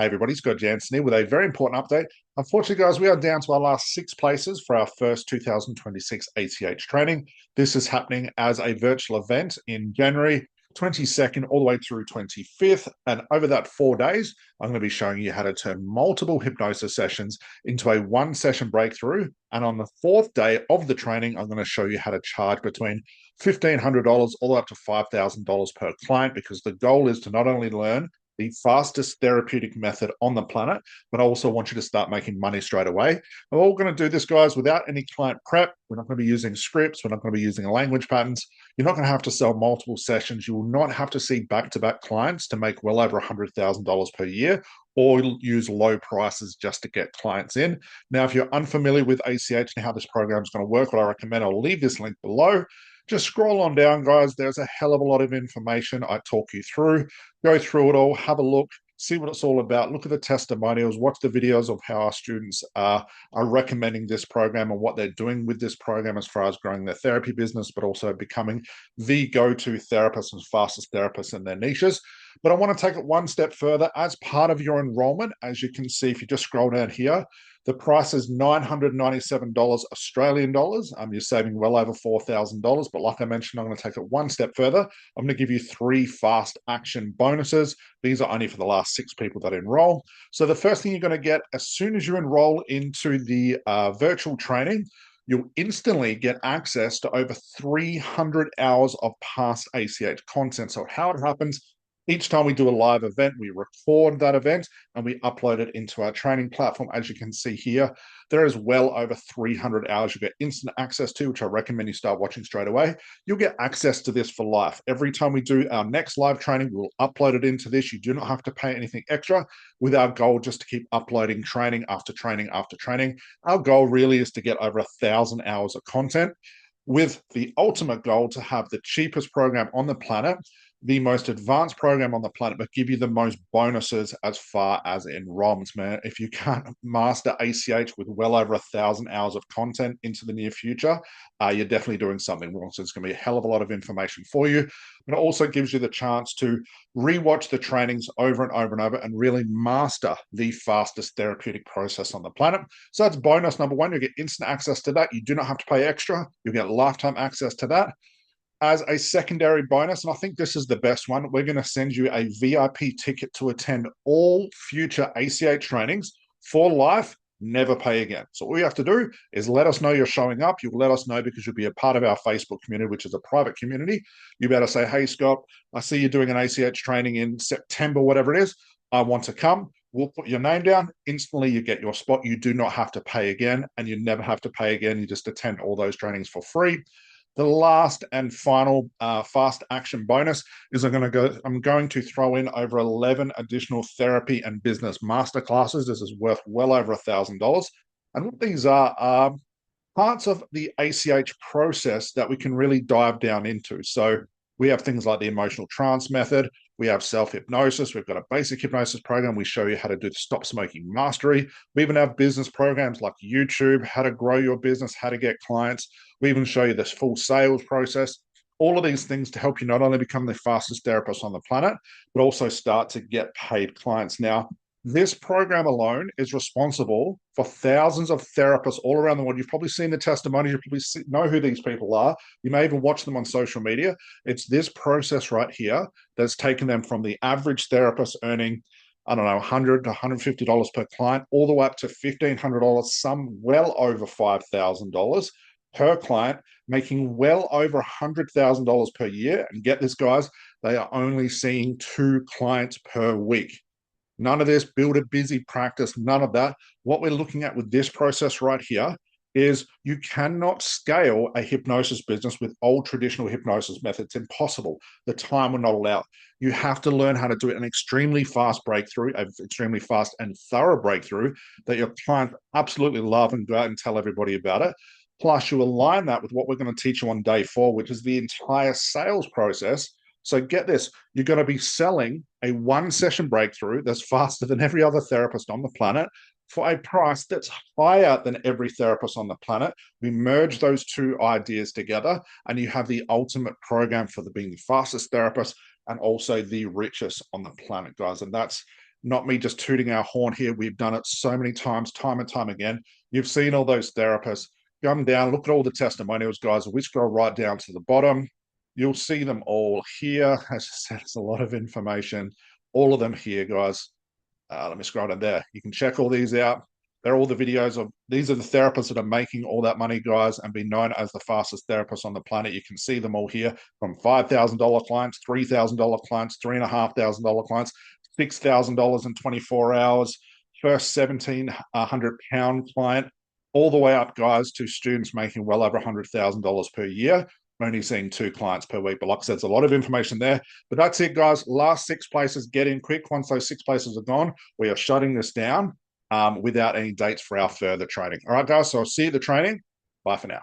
Hey everybody, Scott Jansen here with a very important update. Unfortunately, guys, we are down to our last 6 places for our first 2026 A.C.H training. This is happening as a virtual event in January 22nd all the way through 25th. And over that 4 days, I'm going to be showing you how to turn multiple hypnosis sessions into a one-session breakthrough. And on the 4th day of the training, I'm going to show you how to charge between $1,500 all the way up to $5,000 per client, because the goal is to not only learn the fastest therapeutic method on the planet, but I also want you to start making money straight away. And we're all going to do this, guys, without any client prep. We're not going to be using scripts. We're not going to be using language patterns. You're not going to have to sell multiple sessions. You will not have to see back-to-back clients to make well over $100,000 per year, or use low prices just to get clients in. Now, if you're unfamiliar with A.C.H and how this program is going to work, what I recommend, I'll leave this link below. Just scroll on down, guys. There's a hell of a lot of information I talk you through. Go through it all, have a look, see what it's all about. Look at the testimonials, watch the videos of how our students are recommending this program and what they're doing with this program as far as growing their therapy business, but also becoming the go-to therapists and fastest therapists in their niches. But I want to take it one step further. As part of your enrollment, as you can see, if you just scroll down here, the price is $997 Australian dollars. You're saving well over $4,000. But like I mentioned, I'm going to take it one step further. I'm going to give you 3 fast action bonuses. These are only for the last 6 people that enroll. So the first thing you're going to get as soon as you enroll into the virtual training, you'll instantly get access to over 300 hours of past A.C.H content. So how it happens: each time we do a live event, we record that event and we upload it into our training platform. As you can see here, there is well over 300 hours you get instant access to, which I recommend you start watching straight away. You'll get access to this for life. Every time we do our next live training, we'll upload it into this. You do not have to pay anything extra, with our goal just to keep uploading training after training after training. Our goal really is to get over 1,000 hours of content, with the ultimate goal to have the cheapest program on the planet, the most advanced program on the planet, but give you the most bonuses as far as enrollments, man. If you can't master A.C.H with well over 1,000 hours of content into the near future, you're definitely doing something wrong. So it's going to be a hell of a lot of information for you. But it also gives you the chance to rewatch the trainings over and over and over and really master the fastest therapeutic process on the planet. So that's bonus number 1. You get instant access to that. You do not have to pay extra. You get lifetime access to that. As a secondary bonus, and I think this is the best one, we're going to send you a VIP ticket to attend all future A.C.H trainings for life, never pay again. So all you have to do is let us know you're showing up. You'll let us know because you'll be a part of our Facebook community, which is a private community. You better say, hey, Scott, I see you're doing an A.C.H training in September, whatever it is. I want to come. We'll put your name down. Instantly, you get your spot. You do not have to pay again, and you never have to pay again. You just attend all those trainings for free. The last and final fast action bonus is I'm going to throw in over 11 additional therapy and business masterclasses. This is worth well over $1,000. And what these are parts of the A.C.H process that we can really dive down into. So we have things like the emotional trance method. We have self-hypnosis. We've got a basic hypnosis program. We show you how to do the stop smoking mastery. We even have business programs like YouTube, how to grow your business, how to get clients. We even show you this full sales process. All of these things to help you not only become the fastest therapist on the planet, but also start to get paid clients. Now, this program alone is responsible for thousands of therapists all around the world. You've probably seen the testimonies. You probably know who these people are. You may even watch them on social media. It's this process right here that's taken them from the average therapist earning, I don't know, $100 to $150 per client, all the way up to $1,500, some well over $5,000 per client, making well over $100,000 per year. And get this, guys, they are only seeing 2 clients per week. None of this build a busy practice, none of that. What we're looking at with this process right here is you cannot scale a hypnosis business with old traditional hypnosis methods. It's impossible. The time will not allow. You have to learn how to do it an extremely fast breakthrough, an extremely fast and thorough breakthrough that your client absolutely love and go out and tell everybody about it. Plus, you align that with what we're going to teach you on day 4, which is the entire sales process. So get this, you're going to be selling a one-session breakthrough that's faster than every other therapist on the planet for a price that's higher than every therapist on the planet. We merge those 2 ideas together, and you have the ultimate program for being the fastest therapist and also the richest on the planet, guys. And that's not me just tooting our horn here. We've done it so many times, time and time again. You've seen all those therapists. Come down, look at all the testimonials, guys. We scroll right down to the bottom. You'll see them all here. As I said, it's a lot of information. All of them here, guys. Let me scroll down there. You can check all these out. They're all the videos of, these are the therapists that are making all that money, guys, and be known as the fastest therapists on the planet. You can see them all here, from $5,000 clients, $3,000 clients, $3,500 clients, $6,000 in 24 hours, first 1,700-pound client, all the way up, guys, to students making well over $100,000 per year. I'm only seeing 2 clients per week, but like I said, there's a lot of information there. But that's it, guys. Last 6 places, get in quick. Once those 6 places are gone, we are shutting this down without any dates for our further training. All right, guys, so I'll see you at the training. Bye for now.